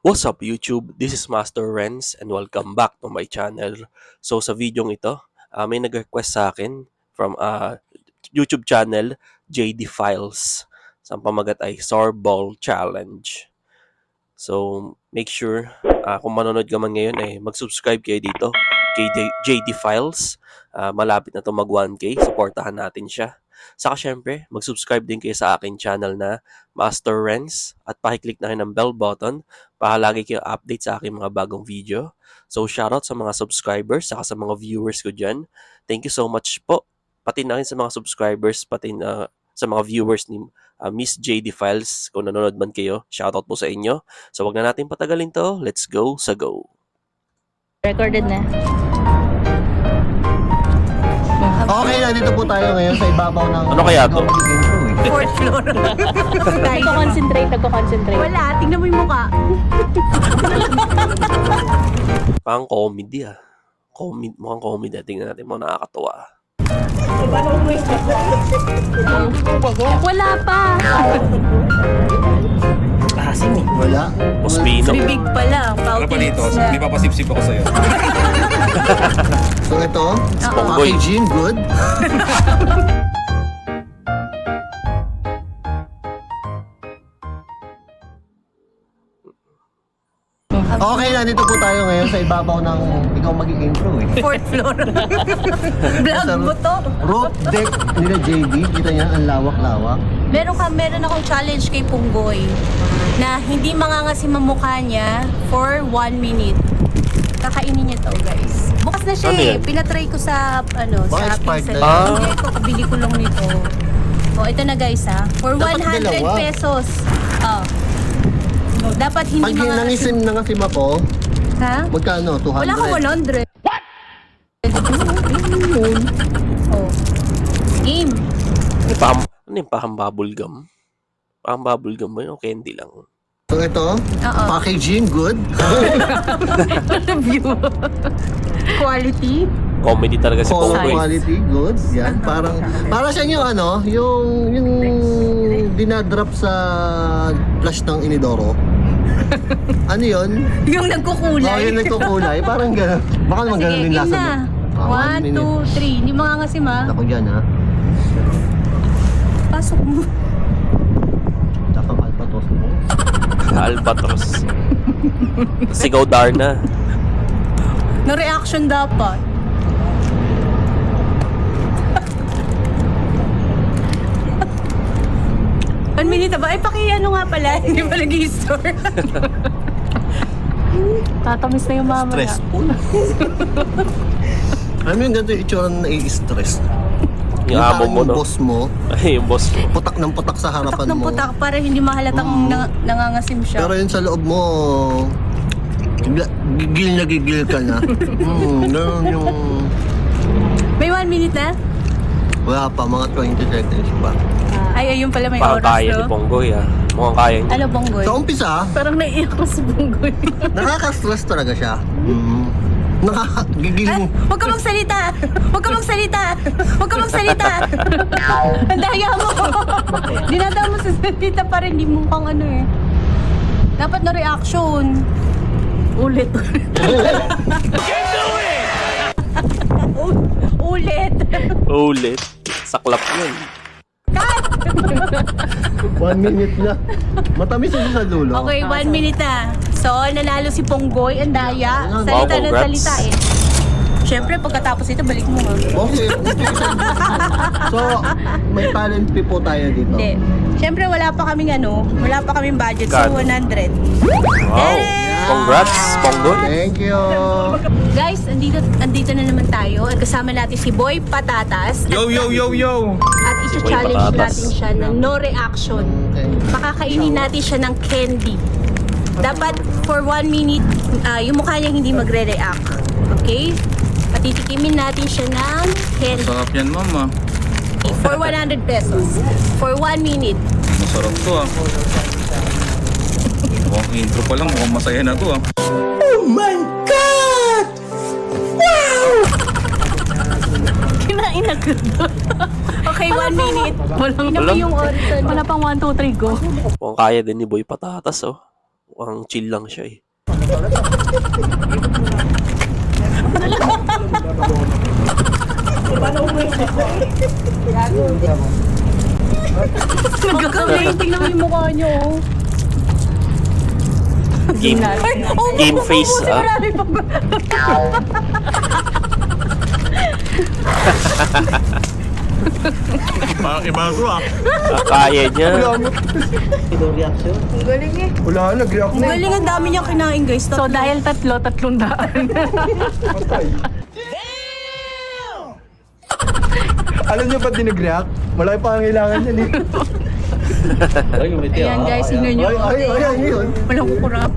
What's up YouTube? This is Master Renz and welcome back to my channel. So sa video ito, may nag-request sa akin from YouTube channel JD Files. Sa pamagat ay Sorball Challenge. So make sure kung manonood ka man ngayon ay mag-subscribe kayo dito kay JD Files. Malapit na to mag 1K, supportahan natin siya. Saka syempre, mag-subscribe din kayo sa akin channel na Master Renz at pakiclick na kayo ng bell button para lagi kayo update sa aking mga bagong video. So shoutout sa mga subscribers saka sa mga viewers ko dyan. Thank you so much po. Pati na rin sa mga subscribers, pati na sa mga viewers ni Miss JD Files. Kung nanonood man kayo, shoutout po sa inyo. So wag na natin patagalin to. Let's go sa go. Recorded na. Okay, nandito po tayo ngayon sa ibabaw ng... Ano kaya to? Fourth floor. Nagko-concentrate. Wala, tingnan mo yung mukha. Parang comedy mukhang comedy. Tingnan natin mo, nakakatawa. Wala pa. Wala. Ospino. Bibig pa lang. Ano pa dito? Hindi pa pasipsip ako sa'yo. So ito, Spongboy. packaging, good. Okay, nandito po tayo ngayon sa ibabaw ng ikaw mag-i-intro eh. Fourth floor. Vlog mo to. Roof deck nila JD, kita niya, ang lawak-lawak. Meron akong challenge kay Punggoy na hindi mangangasim ang mukha niya for 1 minute. Kakainin niya to, guys. Bukas na siya Ano eh. yan? Pinatry ko sa, Baka sa expired pizza. na yan. Hindi ko, kabili ko lang nito. Oh, ito na guys ha. For Dapat 100 dalawa. pesos. Oh. Dapat hindi Pag mangangasim. nangisim ako, Ha? magkano? 200? Wala akong 100. What? Oh. Game. Ano yung parang bubble gum? Parang bubble gum ba yun o candy lang? So ito, Oo. packaging, good. View. Quality. Comedy talaga si Color Pongboy. quality, good. Yan, para siya yung ano, yung dinadrop sa flash ng inidoro. Ano yun? Yung Oh, nagkukulay. yung nagkukulay. Parang gano'n. Baka naman gano'n din game lasa na. mo. 1, 2, 3. Hindi mangangasim ha. Ako dyan ha. Pasok mo. Tsaka alpatos mo. Albatros. Sigaw Darna. No reaction dapat. One minute na ba? Ay, ano nga pala. Hindi pa nag-i-store. Tatamis na yung mama na. Stressful. Alam mo yung ganito yung itsura na nai-stress. Yung amo parang mo, no? yung boss mo, Ay, yung boss mo. putak ng putak sa Putak harapan ng mo. putak para hindi mahalatang nangangasim siya. Pero yun sa loob mo, gigil na gigil ka na. Gano'n yung... May 1 minute na? Wala pa, mga 20 seconds pa. Ay, ayun pala may Parang oras, kaya ni no? Pongboy Mukhang kaya niya. Ano, Bonggoy? Sa umpisa, Parang naiiyak ko si Bonggoy. nakaka-stress talaga siya. Nakakagigiling. Huwag ka magsalita! Huwag ka magsalita! Huwag ka magsalita! Ang daya mo! Dinadama mo sa salita pa rin, di mo kang ano eh. Dapat na reaction. Ulit. Ulit. Ulit. Saklap yun. 1 minute na. Matamis yun sa dulo. Okay, 1 minute na. So, nanalo si Ponggoy, ang daya. Salita Wow, na congrats. salita eh. Siyempre, pagkatapos ito, balik mo. Okay. So, may talent fee po tayo dito. Hindi. Siyempre, wala pa kaming budget. So, Kano? 100. Wow. Congrats, Pongboy. Thank you. Guys, andito na naman tayo. At kasama natin si Boy Patatas. Yo, yo, yo, yo! At Boy isa-challenge Patatas. natin siya ng no reaction. Okay. Makakainin natin siya ng candy. Dapat for 1 minute, yung mukha niya hindi magre-react. Okay? Patitikimin natin siya ng candy. Sarap yan, mama. For 100 pesos. For 1 minute. Masarap to ah. Mukhang intro pa lang, mukhang masaya na to ah. Kinain agad. Okay, 1 minute. Walang Walang- yung oras. Wala pang 1, 2, 3, go. Mukhang kaya din ni Boy Patatas, oh. Mukhang chill lang siya eh. Nagkakalain, tingnan mo yung mukha niyo. Oh. Game, game face ah. Parang iba ko ah. Kaya niya. Wala, nag-react na. Galing, ang dami niyang kinain, guys. So dahil 300. Alam niyo ba't di nag-react? Malaki pa ang kailangan niyan eh. Ayan, guys, tingnan niyo. Ay, yun. Walang kukurap.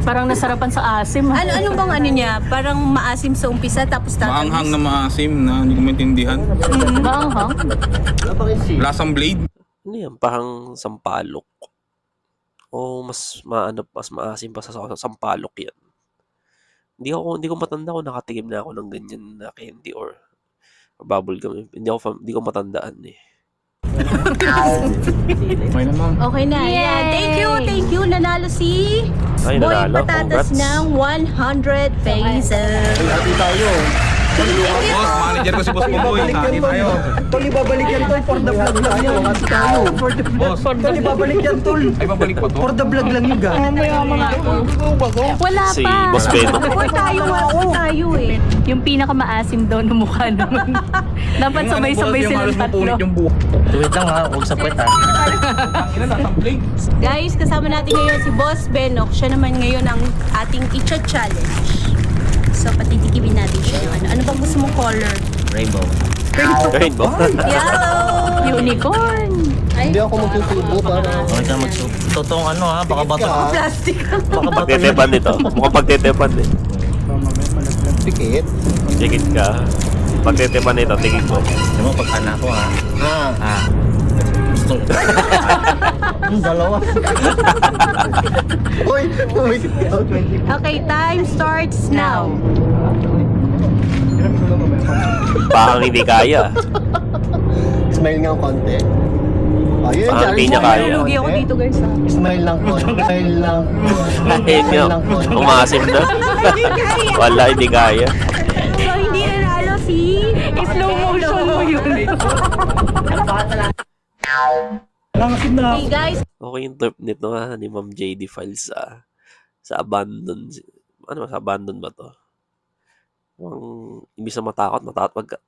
Parang nasarapan sa asim. Ano bang ano niya? Parang maasim sa umpisa, tapos Maanghang na maasim na hindi ko maintindihan. Maanghang? Wala pa rin si. Lasang blade. Ano yan? Parang sampalok. O mas maasim pa sa sampalok yan. Hindi ko matanda kung nakatikim na ako ng ganyan na candy or bubble gum. Hindi ko matandaan eh. Okay naman. Okay na. Yay! Yeah. Thank you. Nanalo si Ay, Boy nanalo. Patatas Congrats. ng 100 pesos. Hati tayo. Boss, manager ko si Boss Boboy. Hati tayo. Tol, ibabalik yan tol, for the vlog lang yun. Hati tayo. Boss, Tol, ibabalik yan tol. ay babalik pa to. For the vlog lang yun, ga. Wala Si pa. Boss Beno. Huwag tayo eh. Yung pinakamaasim daw ng mukha naman. Dapat sabay-sabay silang tatlo. Yung buhok. Wait lang ha, huwag sapwet ha. Ang ina, lasang blade. Guys, kasama natin ngayon si Boss Benok. Siya naman ngayon ang ating Icha Challenge. So, patitikimin natin siya. Ano bang gusto mong color? Rainbow. Rainbow. Yellow! Unicorn. Hindi ako magtutubo para. Huwag ka magsup. Totoong ano ha, baka bato. Plastic. Baka bato. Pagtetepan nito. Mukhang pagtetepan eh. Pikit. Tikit ka. Pagtetepan nito, tikit ko. Alam mo, pag anak ko ha. Ah. Gusto ko. Dalawa. Uy, umikit ka. Okay, time starts now. Parang hindi kaya. Smile nga konti. Ayun, Parang hindi niya kaya. Lugi ako dito, guys. Ha? Smile lang konti. Smile lang. Kahit nyo, umasim na. Wala, hindi kaya. So, hindi nanalo si... Slow motion mo yun. Okay, guys. Okay yung trip nito ha, ni Ma'am JD Files sa abandon. Ano ba, sa abandon ba to? Imbis na matakot,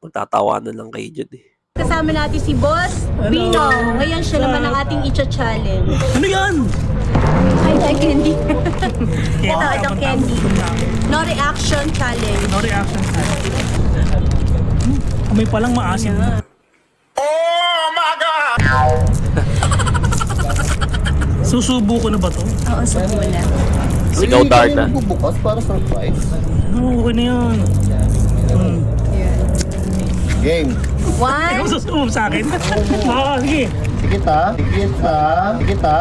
magtatawanan lang kayo dyan eh. Kasama natin si Boss Bino. Ngayon siya naman ang ating Icha Challenge. Ano yan? Ay, candy. ito candy. No reaction challenge. No reaction time. Amoy pa lang maasim na. Susubo ko na ba to? Oo, so wala. Sigaw Darna. Bubukas para surprise. No, okay na yan. Game. Ikaw One. susubo sa akin? Sige. Tikit ha. Tikit ha. Tikit ha.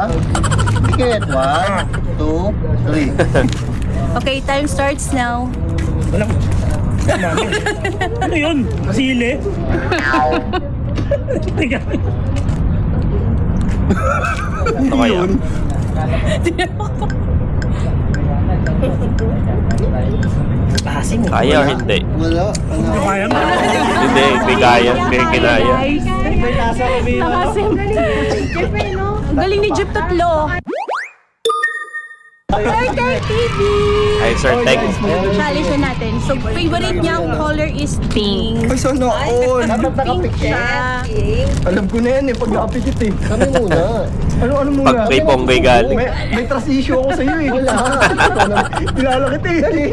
Tikit. 1, 2, 3. Okay, time starts now. Walang... Ano yun? Sili? Teka. Ano kaya? Kaya or hindi? Wala. Ano kaya mo? Hindi kaya. Hindi kinaya. Nakasim. Ang galing ni Jeep tatlo. Starter TV! Ay, Sir Tech. Challenge na natin. So, favorite niyang color is pink. Ay, sana all. Pink siya. Alam ko na yan eh, pag nakapitit eh. Kami muna. Ano muna? Pag kay Ponggay galing. May trust issue ako sa'yo eh. Wala. Kilala kita eh. Dali.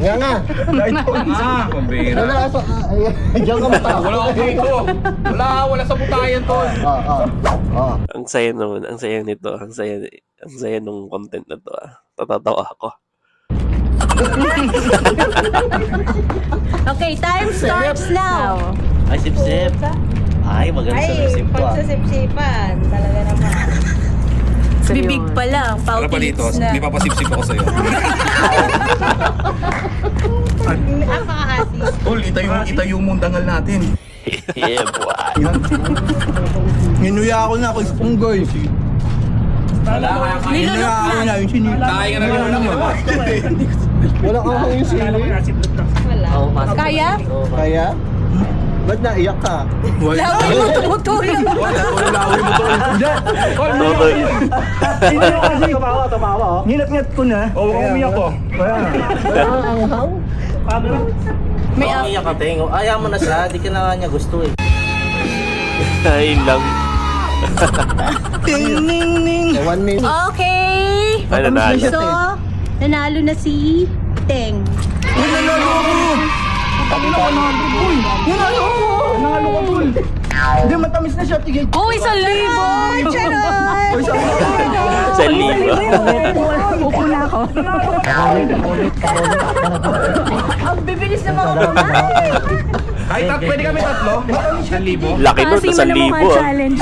Nga nga. Dahil ako Ah, pambira. Wala ka. Diyan ka matawa. Wala ako dito. Wala sa butayan to. Ang saya naman. Ang saya nito. Ang saya nung content na to. Tatatawa ako. Okay, time starts now. Ay, sip-sip. Ay, magaling sa sip-sip to ah. Pagsasipsipan, talaga naman. Bibig pa lang. Wala pa dito. Pouty lips na. May papasip-sip ako sa'yo. Napaka-asis. Tol, itayo mo ang dangal natin. Yeah, boy. Nginuya ako na ako, Spunggoy. Nilunok na. Yung sinili. Kaya nga na rin lang yun. Wala kang yung sili. Wala. Kaya? Kaya? Ba't naiyak ka? Laway mo tumutulong. Laway mo to. Totoy. Hindi ko kasi. Tumawa. Nginat-ngat ko na. Oo, umiyak ko. Ang hang? May Iyak ka, Teng. Ayaw mo na siya. Di ka na nga niya gusto eh. Ayun lang. Ting, ning, ning. 1 minute. Okay. Ay, nanalo. So, nanalo na si Teng. Nanalo ka, boy. Hindi, matamis na siya. Tigay. Oh, 1,000! Charot! Sa libo. Upo na ako. Ang bibilis na mga kumain. Kahit pwede kami tatlo. 1,000. Laki nun, Kasi sa mo na libo. mukha challenge.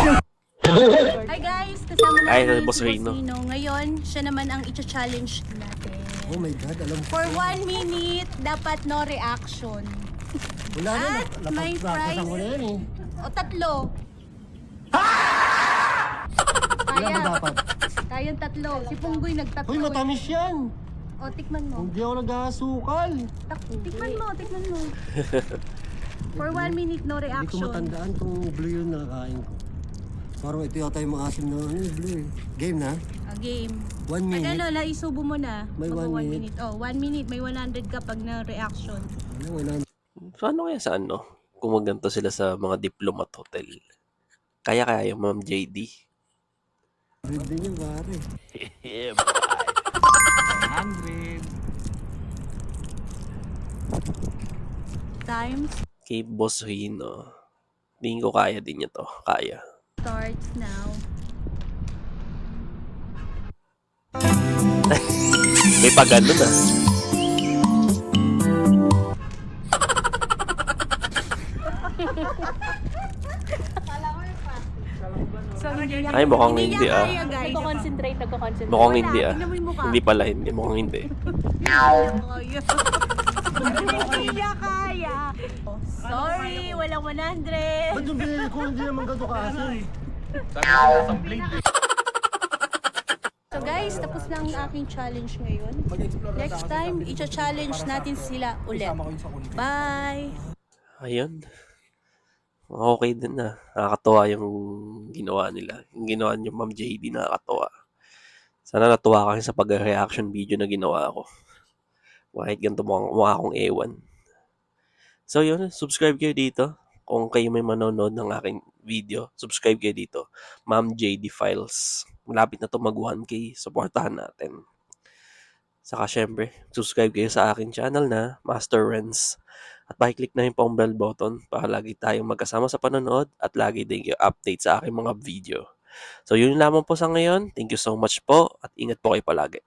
Hi guys, kasama Ay, natin Boss si Rino. Rino. Ngayon, siya naman ang i-challenge natin. Oh my God, alam ko. For 1 minute, dapat no reaction. Wala na. At may prize. Ko na yan eh. O 3. Wala Kaya. ba dapat? Kayang 3. Si Punggoy nagtatlo. Uy, matamis yan. O, tikman mo. Hindi ako nag-aasukal. Tikman mo, tikman mo. For 1 minute, no Hindi ko reaction. matandaan tong blue yung nakakain ko. Parang ito yata yung maasim na blue eh. Game na? A game. 1 Pag minute. ano, naisubo mo na. May Mag- 1 1 minute. minute. Oh, 1 minute. May 100 ka pag na reaction. Wala. Paano kaya sa ano? Kung maganto sila sa mga diplomat hotel. Kaya yung Ma'am JD. Breed din yung pare. Yeah, 100. Times kay Boss Rino. Tingin ko kaya din niya to. Kaya. starts now. May pag ano na. Ay, mukhang hindi niya ah. kaya, guys. Nagko-concentrate. Mukhang hindi Wala, ah. tingnan mo yung mukha. Hindi pala, hindi. Mukhang hindi. Hindi niya kaya. Sorry, walang 100. Ba't yung binili ko hindi naman ganito kasi? So guys, tapos na ang aking challenge ngayon. Next time, i-challenge natin sila ulit. Bye! Ayun. Okay din na. Nakakatuwa yung ginawa nila. Yung ginawa niyo, Ma'am JD, nakakatuwa. Sana natuwa ka sa pag-reaction video na ginawa ko. Kahit ganito mukha akong ewan. So yun, subscribe kayo dito. Kung kayo may manonood ng aking video, subscribe kayo dito. Ma'am JD Files. Malapit na to mag 1K. Supportahan natin. Saka syempre, subscribe kayo sa aking channel na Master Renz. At pakiclick na yung pang bell button para lagi tayong magkasama sa panonood at lagi din kayo update sa aking mga video. So yun lamang po sa ngayon. Thank you so much po at ingat po kayo palagi.